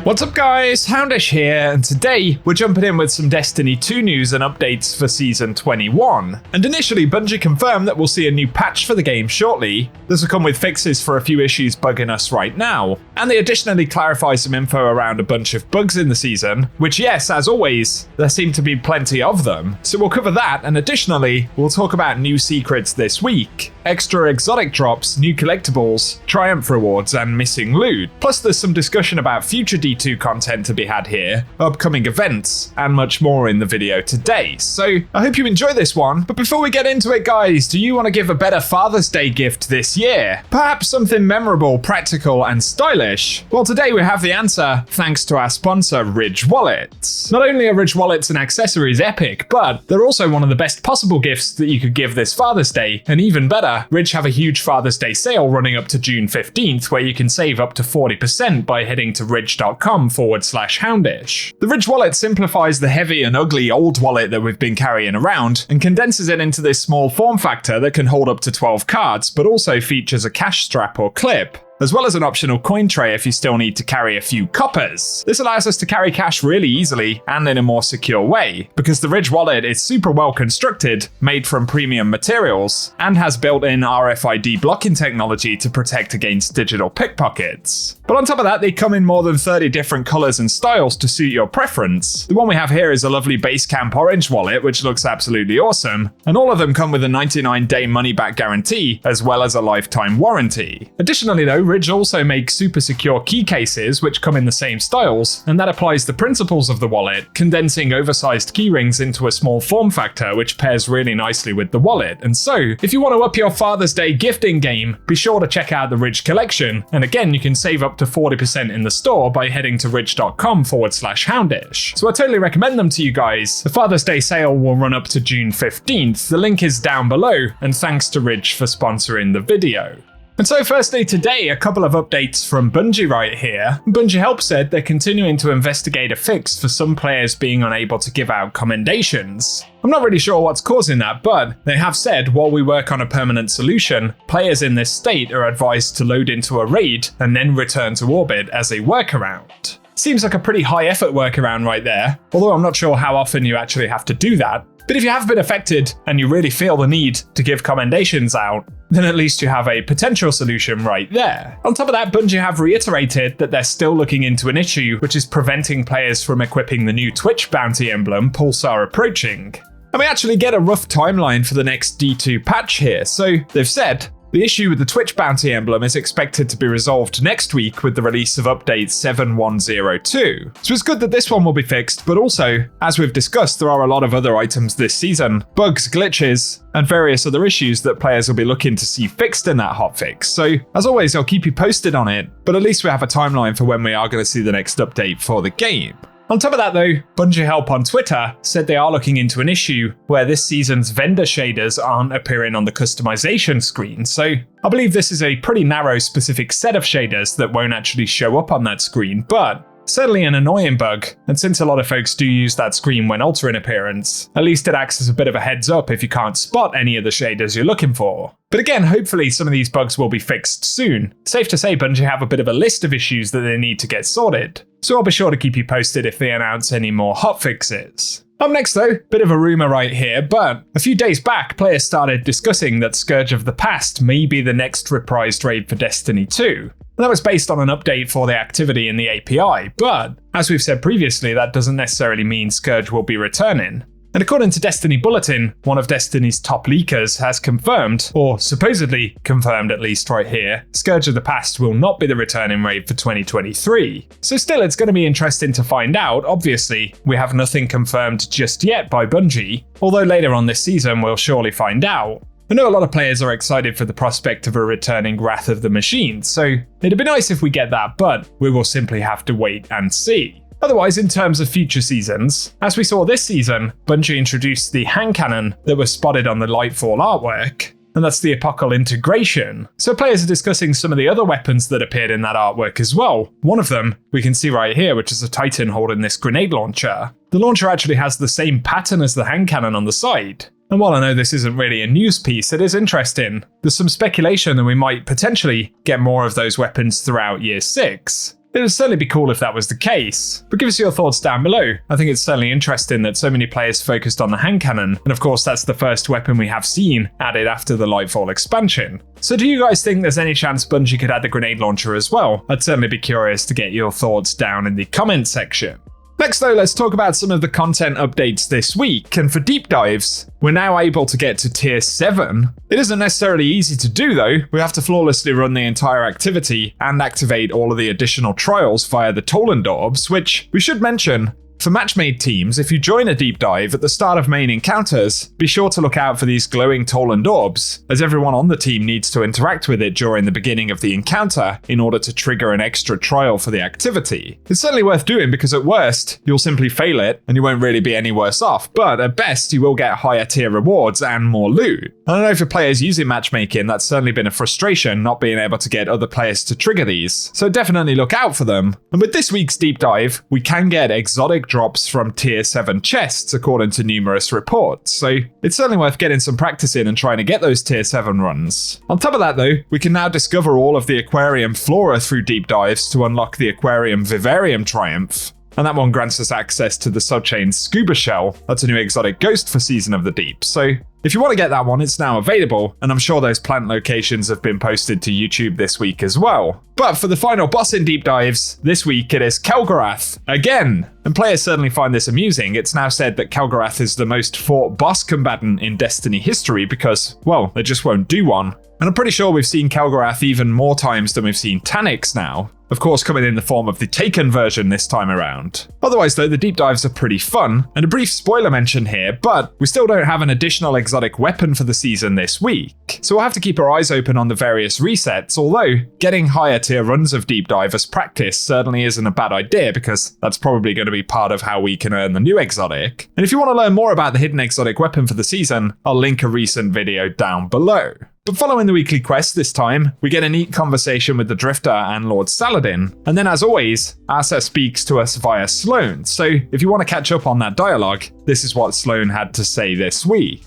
What's up guys, Houndish here, and today we're jumping in with some Destiny 2 news and updates for Season 21. And initially, Bungie confirmed that we'll see a new patch for the game shortly. This will come with fixes for a few issues bugging us right now, and they additionally clarify some info around a bunch of bugs in the season, which yes, as always, there seem to be plenty of them. So we'll cover that, and additionally, we'll talk about new secrets this week, extra exotic drops, new collectibles, triumph rewards, and missing loot. Plus there's some discussion about future D2 content to be had here, upcoming events, and much more in the video today. So I hope you enjoy this one, but before we get into it guys, do you want to give a better Father's Day gift this year? Perhaps something memorable, practical, and stylish? Well, today we have the answer thanks to our sponsor Ridge Wallets. Not only are Ridge Wallets and accessories epic, but they're also one of the best possible gifts that you could give this Father's Day, and even better, Ridge have a huge Father's Day sale running up to June 15th where you can save up to 40% by heading to ridge.com/houndish. The Ridge wallet simplifies the heavy and ugly old wallet that we've been carrying around and condenses it into this small form factor that can hold up to 12 cards, but also features a cash strap or clip, as well as an optional coin tray if you still need to carry a few coppers. This allows us to carry cash really easily and in a more secure way, because the Ridge wallet is super well constructed, made from premium materials, and has built-in RFID blocking technology to protect against digital pickpockets. But on top of that, they come in more than 30 different colors and styles to suit your preference. The one we have here is a lovely Basecamp orange wallet, which looks absolutely awesome, and all of them come with a 99-day money-back guarantee, as well as a lifetime warranty. Additionally though, Ridge also makes super secure key cases which come in the same styles, and that applies the principles of the wallet, condensing oversized key rings into a small form factor which pairs really nicely with the wallet. And so, if you want to up your Father's Day gifting game, be sure to check out the Ridge collection, and again you can save up to 40% in the store by heading to ridge.com/houndish. So I totally recommend them to you guys. The Father's Day sale will run up to June 15th, the link is down below, and thanks to Ridge for sponsoring the video. And so firstly today, a couple of updates from Bungie right here. Bungie Help said they're continuing to investigate a fix for some players being unable to give out commendations. I'm not really sure what's causing that, but they have said while we work on a permanent solution, players in this state are advised to load into a raid and then return to orbit as a workaround. Seems like a pretty high effort workaround right there, although I'm not sure how often you actually have to do that. But if you have been affected and you really feel the need to give commendations out, then at least you have a potential solution right there. On top of that, Bungie have reiterated that they're still looking into an issue which is preventing players from equipping the new Twitch bounty emblem, Pulsar Approaching. And we actually get a rough timeline for the next D2 patch here, so they've said the issue with the Twitch bounty emblem is expected to be resolved next week with the release of update 7102. So it's good that this one will be fixed, but also, as we've discussed, there are a lot of other items this season, bugs, glitches, and various other issues that players will be looking to see fixed in that hotfix. So as always, I'll keep you posted on it, but at least we have a timeline for when we are going to see the next update for the game. On top of that though, Bungie Help on Twitter said they are looking into an issue where this season's vendor shaders aren't appearing on the customization screen. So I believe this is a pretty narrow specific set of shaders that won't actually show up on that screen, but certainly an annoying bug, and since a lot of folks do use that screen when altering appearance, at least it acts as a bit of a heads up if you can't spot any of the shaders you're looking for. But again, hopefully some of these bugs will be fixed soon. Safe to say Bungie have a bit of a list of issues that they need to get sorted, so I'll be sure to keep you posted if they announce any more hotfixes. Up next though, bit of a rumour right here, but a few days back players started discussing that Scourge of the Past may be the next reprised raid for Destiny 2. That was based on an update for the activity in the API, but as we've said previously, that doesn't necessarily mean Scourge will be returning. And according to Destiny Bulletin, one of Destiny's top leakers has confirmed, or supposedly confirmed at least right here, Scourge of the Past will not be the returning raid for 2023. So still, it's going to be interesting to find out. Obviously, we have nothing confirmed just yet by Bungie, although later on this season we'll surely find out. I know a lot of players are excited for the prospect of a returning Wrath of the Machine, so it'd be nice if we get that, but we will simply have to wait and see. Otherwise, in terms of future seasons, as we saw this season, Bungie introduced the hand cannon that was spotted on the LIGHTFALL artwork, and that's the Apocal integration. So players are discussing some of the other weapons that appeared in that artwork as well. One of them we can see right here, which is a Titan holding this grenade launcher. The launcher actually has the same pattern as the hand cannon on the side. And while I know this isn't really a news piece, it is interesting. There's some speculation that we might potentially get more of those weapons throughout Year 6. It would certainly be cool if that was the case, but give us your thoughts down below. I think it's certainly interesting that so many players focused on the hand cannon, and of course that's the first weapon we have seen added after the LIGHTFALL expansion. So do you guys think there's any chance Bungie could add the grenade launcher as well? I'd certainly be curious to get your thoughts down in the comment section. Next though, let's talk about some of the content updates this week, and for deep dives, we're now able to get to tier 7. It isn't necessarily easy to do though. We have to flawlessly run the entire activity and activate all of the additional trials via the Toland orbs, which we should mention, for match-made teams, if you join a deep dive at the start of main encounters, be sure to look out for these glowing Toland orbs, as everyone on the team needs to interact with it during the beginning of the encounter in order to trigger an extra trial for the activity. It's certainly worth doing because at worst, you'll simply fail it and you won't really be any worse off, but at best you will get higher tier rewards and more loot. I know for players using matchmaking, that's certainly been a frustration not being able to get other players to trigger these, so definitely look out for them. And with this week's deep dive, we can get exotic drops from tier 7 chests according to numerous reports, so it's certainly worth getting some practice in and trying to get those tier 7 runs. On top of that though, we can now discover all of the aquarium flora through deep dives to unlock the aquarium vivarium triumph. And that one grants us access to the subchain Scuba Shell. That's a new exotic ghost for Season of the Deep. So if you want to get that one, it's now available, and I'm sure those plant locations have been posted to YouTube this week as well. But for the final boss in deep dives, this week it is Kel'Garath again. And players certainly find this amusing. It's now said that Kel'Garath is the most fought boss combatant in Destiny history because, well, they just won't do one. And I'm pretty sure we've seen Kel'Garath even more times than we've seen Taniks now. Of course, coming in the form of the Taken version this time around. Otherwise though, the deep dives are pretty fun, and a brief spoiler mention here, but we still don't have an additional exotic weapon for the season this week. So we'll have to keep our eyes open on the various resets, although getting higher tier runs of deep dive as practice certainly isn't a bad idea because that's probably going to be part of how we can earn the new exotic. And if you want to learn more about the hidden exotic weapon for the season, I'll link a recent video down below. But following the weekly quest this time, we get a neat conversation with the Drifter and Lord Saladin. And then as always, Asa speaks to us via Sloan. So if you want to catch up on that dialogue, this is what Sloan had to say this week.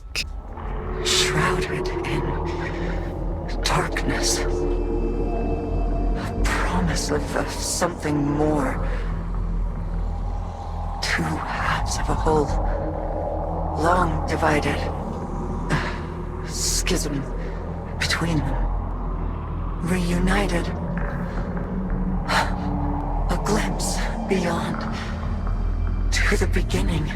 Shrouded in darkness. A promise of something more. Two halves of a whole. Long divided. A schism between them, reunited, a glimpse beyond, to the beginning.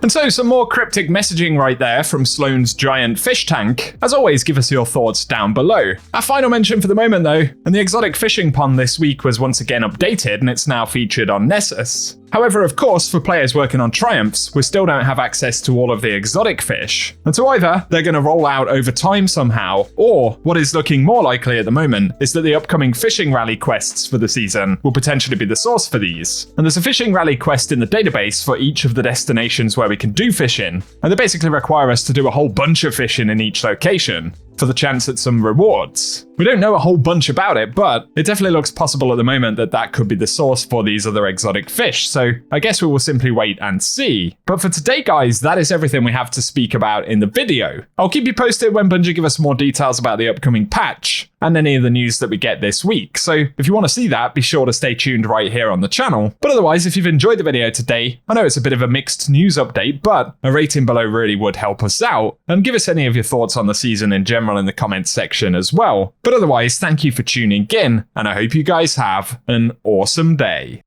And so some more cryptic messaging right there from Sloane's giant fish tank. As always, give us your thoughts down below. Our final mention for the moment though, and the exotic fishing pond this week was once again updated and it's now featured on Nessus. However, of course, for players working on Triumphs, we still don't have access to all of the exotic fish. And so either they're going to roll out over time somehow, or what is looking more likely at the moment is that the upcoming fishing rally quests for the season will potentially be the source for these. And there's a fishing rally quest in the database for each of the destinations where we can do fishing, and they basically require us to do a whole bunch of fishing in each location for the chance at some rewards. We don't know a whole bunch about it, but it definitely looks possible at the moment that that could be the source for these other exotic fish, so I guess we will simply wait and see. But for today guys, that is everything we have to speak about in the video. I'll keep you posted when Bungie give us more details about the upcoming patch and any of the news that we get this week, so if you want to see that, be sure to stay tuned right here on the channel. But otherwise, if you've enjoyed the video today, I know it's a bit of a mixed news update, but a rating below really would help us out, and give us any of your thoughts on the season in general in the comments section as well. But otherwise, thank you for tuning in, and I hope you guys have an awesome day.